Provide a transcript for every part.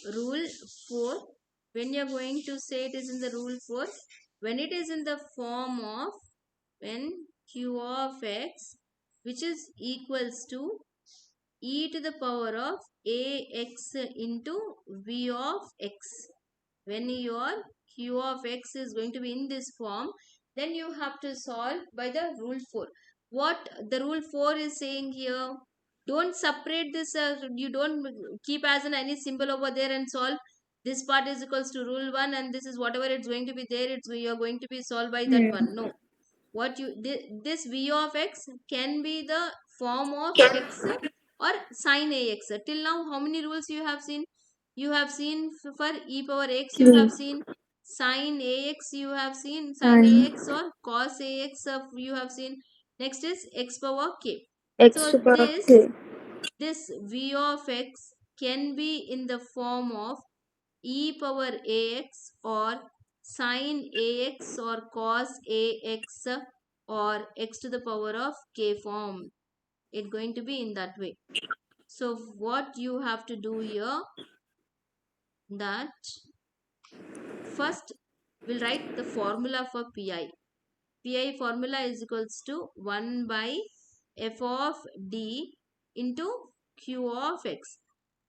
rule 4, when you're going to say it is in the rule 4, when it is in the form of, when q of x, which is equals to e to the power of ax into v of x, when your q of x is going to be in this form, then you have to solve by the rule 4. What the rule 4 is saying here, don't separate this, you don't keep as an any symbol over there and solve. This part is equals to rule 1 and this is whatever it's going to be there, it's you're going to be solved by that one. No, what you this v of x can be the form of x or sine ax. Till now how many rules you have seen? You have seen for e power x, you have Three. seen sine ax, you have seen sine And ax or cos ax of, you have seen. Next is x power k. x So to power this k. this v of x can be in the form of e power ax or sine ax or cos ax or x to the power of k form. It's going to be in that way. So what you have to do here, that first we'll write the formula for pi. Pi formula is equals to 1 by f of d into q of x,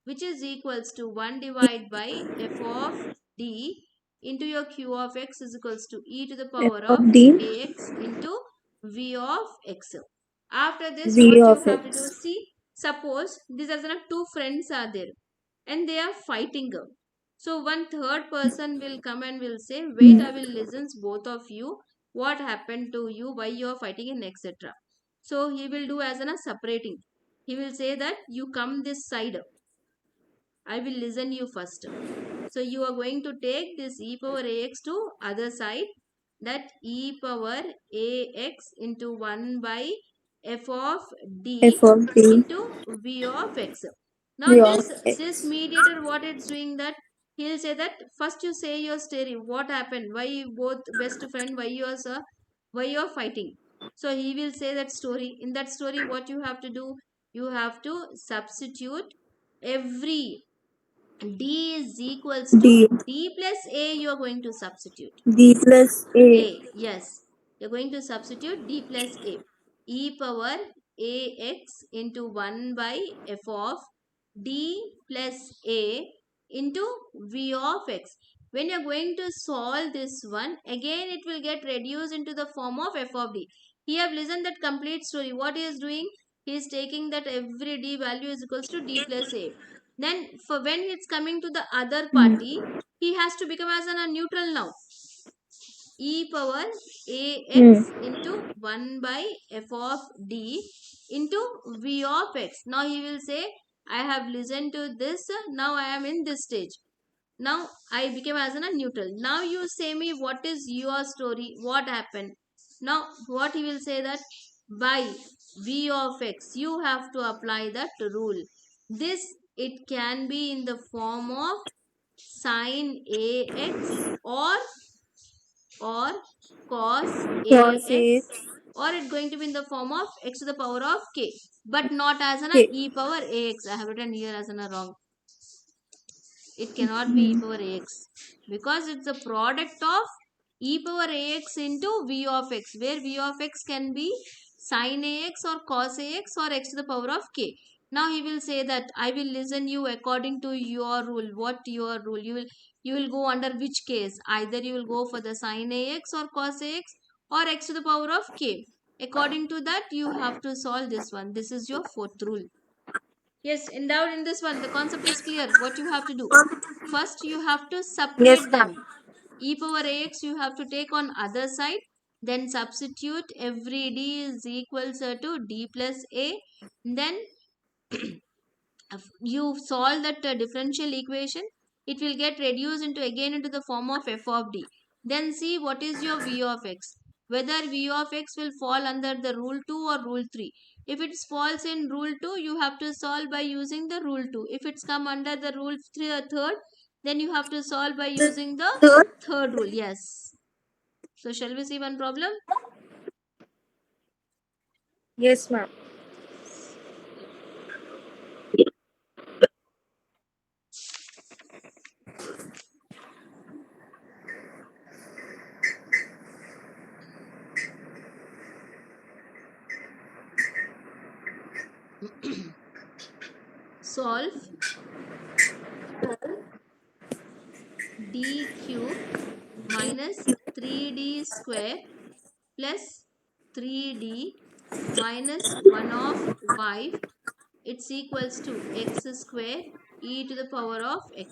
which is equals to 1 divided by f of d into your q of x is equals to e to the F power of of d. ax into v of x. After this, V what you of have to do, x. see, suppose these are the two friends are there and they are fighting. So one third person will come and will say, wait, I Hmm. will listen both of you. What happened to you? Why you are fighting and etc. So he will do as a separating. He will say that you come this side. I will listen you first. So you are going to take this e power ax to other side. That e power ax into 1 by f of F d of d. into v of x. V Now of this x. mediator, what it's doing, that he'll say that first you say your story. What happened? Why you both best friend? Why you are fighting? So he will say that story. In that story, what you have to do? You have to substitute every d is equals to D. d plus a, you are going to substitute D plus A. a. Yes, you're going to substitute d plus a, e power ax into 1 by f of d plus a into v of x. When you're going to solve this one, again it will get reduced into the form of f of d. He have listened that complete story. What he is doing? He is taking that every d value is equals to d plus a. Then for when it's coming to the other Hmm. party, he has to become as a neutral now. E power ax Hmm. into 1 by f of d into v of x. Now he will say, I have listened to this, now I am in this stage. Now I became as a neutral. Now you say me what is your story, what happened. Now what he will say, that by v of x you have to apply that rule. This, it can be in the form of sine ax or cos Cos ax, Ax. or it's going to be in the form of x to the power of k, but not as an K. e power ax. I have written here as an wrong. It cannot be e Hmm. power ax because it's a product of e power ax into v of x, where v of x can be sin ax or cos ax or x to the power of k. Now he will say that I will listen you according to your rule. What your rule? You will go under which case? Either you will go for the sin ax or cos ax or x to the power of k. According to that, you have to solve this one. This is your fourth rule. Yes, in doubt in this one, the concept is clear. What you have to do? First, you have to Yes, separate ma'am. them. E power ax you have to take on other side. Then substitute every d is equals to d plus a. Then you solve that differential equation. It will get reduced into again into the form of f of d. Then see what is your v of x. Whether v of x will fall under the rule 2 or rule 3. If it falls in rule 2, you have to solve by using the rule 2. If it's come under the rule 3 or third, then you have to solve by using the Third. third rule. Yes. So shall we see one problem? Yes, ma'am. solve d cube minus 3d square plus 3d minus 1 of y, it's equals to x square e to the power of x.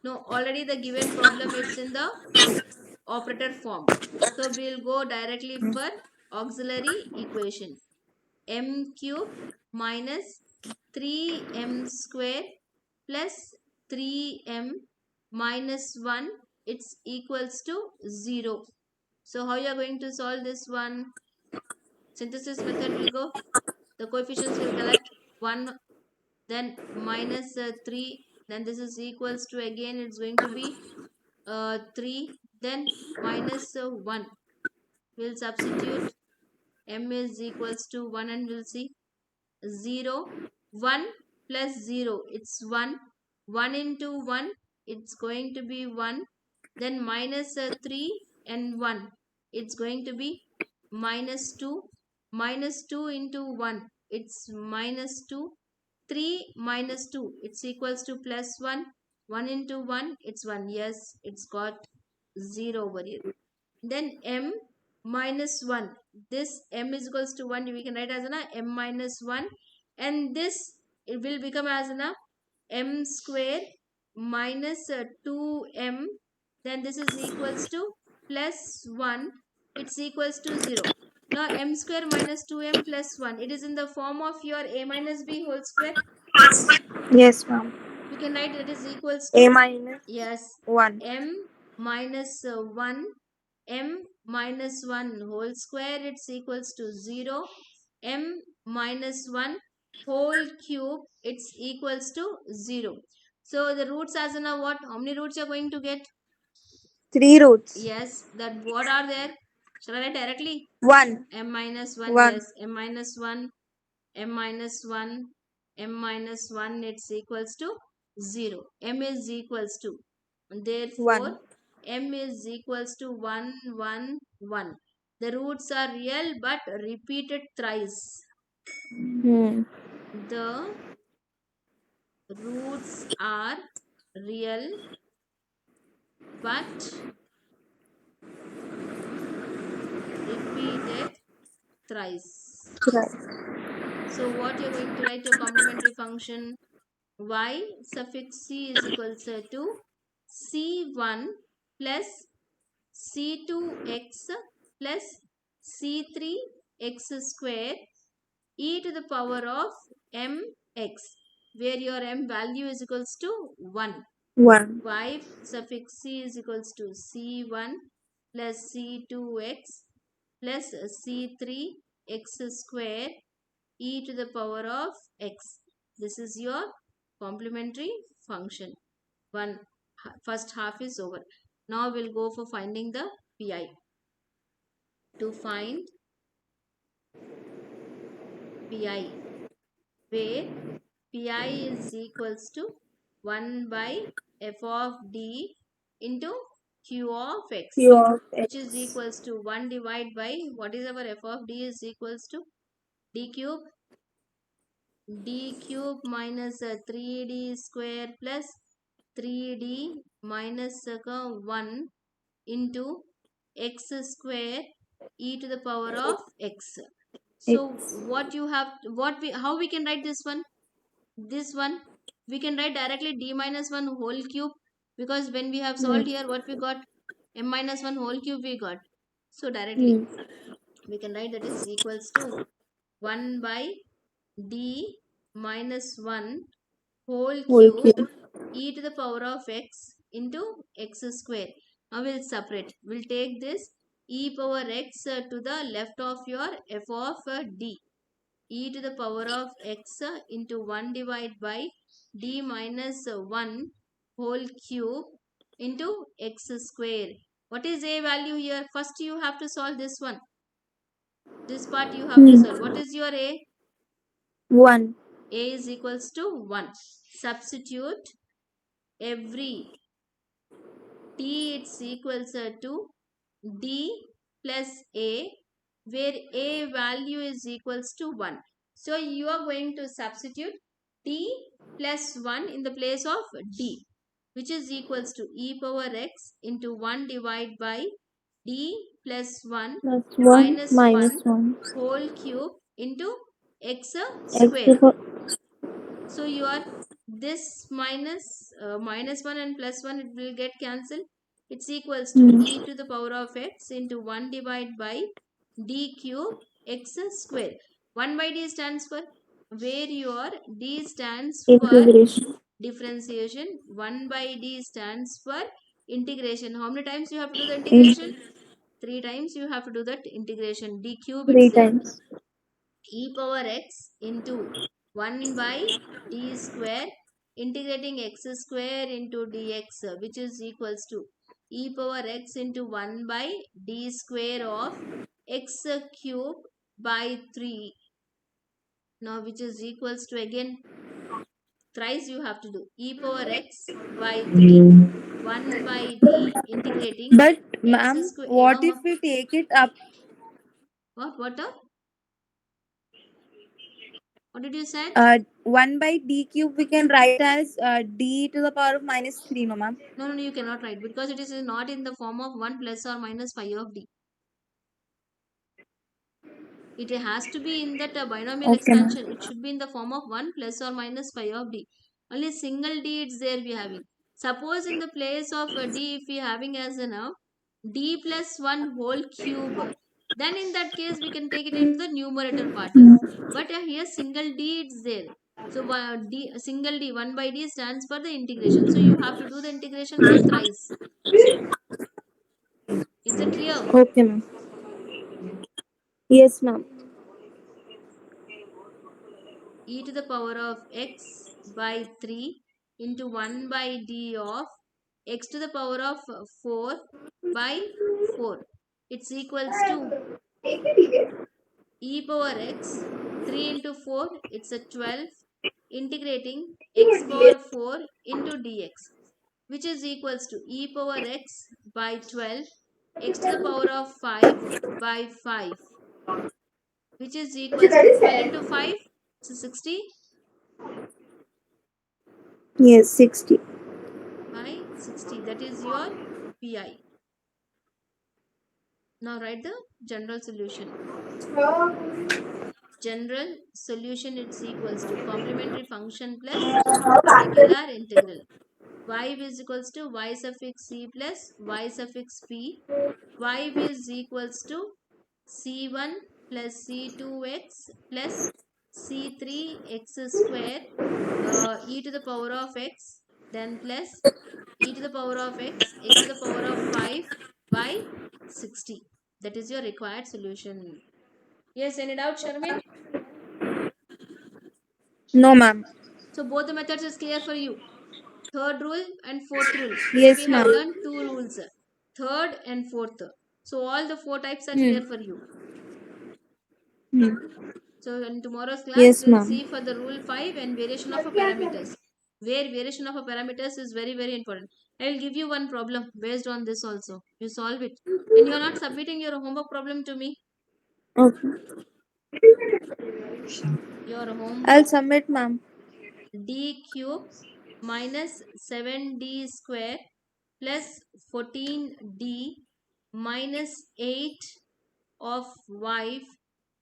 No, already the given problem it's in the operator form. So we'll go directly for auxiliary equation. M cube minus 3m square plus 3m minus 1, it's equals to 0. So how you are going to solve this one? Synthesis method will go. The coefficients will collect 1, then minus 3, then this is equals to, again it's going to be 3, then minus 1. We'll substitute m is equals to 1 and we'll see 0, 1 plus 0, it's 1, 1 into 1, it's going to be 1, then minus 3 and 1, it's going to be minus 2, minus 2 into 1, it's minus 2, 3 minus 2, it's equals to plus 1, 1 into 1, it's 1, yes, it's got 0 over here. Then m minus 1, this m is equals to 1, we can write as an m minus 1, and this it will become as an m square minus 2m, then this is equals to plus 1, it's equals to 0. Now m square minus 2m plus 1, it is in the form of your a minus b whole square. Yes, ma'am. You can write that is equals A to, minus yes, 1. m minus 1, m minus 1 whole square, it's equals to 0, m minus 1 whole cube, it's equals to 0. So the roots as in a what? How many roots you're going to get? 3 roots. Yes, that what are there? Shall I write directly? 1. M minus 1, 1. yes, m minus 1, m minus 1, m minus 1, it's equals to 0. M is equals to, therefore 1. m is equals to 1, 1, 1. The roots are real but repeated thrice. The roots are real but repeated thrice. Right. So what you're going to write your complementary function? Y suffix c is equals to c1 plus c2x plus c3x square e to the power of mx, where your m value is equals to 1. 1. Y suffix c is equals to c1 plus c2x plus c3x square e to the power of x. This is your complementary function. First half is over. Now we'll go for finding the pi. To find pi, where pi is equals to 1 by f of d into q of x, Q of which is x. equals to 1 divided by, what is our f of d is equals to d cube minus 3d square plus 3d minus 1 into x square e to the power of x. So X. what you have, how we can write this one? This one we can write directly d minus 1 whole cube, because when we have solved here, what we got? M minus 1 whole cube we got. So directly we can write that is equals to 1 by d minus 1 whole Whole cube cube. e to the power of x into x square. Now we'll separate. We'll take this e power x to the left of your f of d, e to the power of x into 1 divided by d minus 1 whole cube into x square. What is a value here? First you have to solve this one. This part you have to solve. What is your a? 1. A is equals to 1. Substitute every t, it's equals to d plus a, where a value is equals to 1. So you are going to substitute t plus 1 in the place of d, which is equals to e power x into 1 divided by d plus 1 Plus 1 minus minus 1 1. whole cube into x X square. before. So you are this minus 1 and plus 1, it will get cancelled. It's equals to Hmm. e to the power of x into 1 divided by d cube x square. 1 by d stands for, where your d stands for Integration. differentiation, 1 by d stands for integration. How many times you have to do the In integration? 3 times you have to do that integration. D cube it's 3 there, times. e power x into 1 by d square, integrating x square into dx, which is equals to e power x into 1 by d square of x cube by 3. Now which is equals to, again thrice you have to do, e power x by 3, 1 by d integrating But x ma'am, square. what if we take it up? What did you said? 1 by d cube we can write as d to the power of minus 3, no ma'am? No, no, no, you cannot write because it is not in the form of 1 plus or minus phi of d. It has to be in that binomial Okay, ma'am. expansion. It should be in the form of 1 plus or minus phi of d. Only single d it's there we having. Suppose in the place of d, if we having as a now d plus 1 whole cube, then in that case we can take it into the numerator part. But here single d it's there. So single d 1 by d stands for the integration. So you have to do the integration for thrice. Is it clear? Okay, ma'am. Yes, ma'am. E to the power of x by 3 into 1 by d of x to the power of 4 by 4. It's equals to e power x 3 into 4, it's a 12, integrating x power 4 into dx, which is equals to e power x by 12 x to the power of 5 by 5, which is equals to 12 into 5, it's 60 Yes, 60. by 60. That is your pi. Now write the general solution. General solution, it's equals to complementary function plus regular integral. Y is equals to y suffix c plus y suffix p. Y is equals to c1 plus c2x plus c3x square, e to the power of x, then plus e to the power of x to the power of 5 by 60. That is your required solution. Yes, any doubt, Sharmin? No, ma'am. So both the methods is clear for you. Third rule and fourth rule. Today we Yes, have ma'am. learned two rules. Third and fourth. So all the four types are Hmm. clear for you. Hmm. So in tomorrow's class, Yes, we'll ma'am. see for the rule 5 and variation of a parameters. Where variation of a parameters is very, very important. I will give you one problem based on this also. You solve it. And you are not submitting your homework problem to me. Okay. Your I'll homework, submit, ma'am. d cube minus 7d square plus 14d minus 8 of y,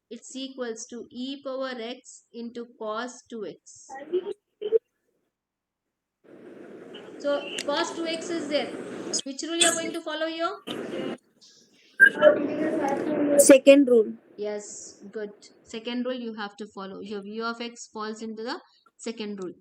it's equals to e power x into cos 2x. So cos 2x is there. Which rule you are going to follow here? Second rule. Yes, good. Second rule you have to follow. Your v of x falls into the second rule.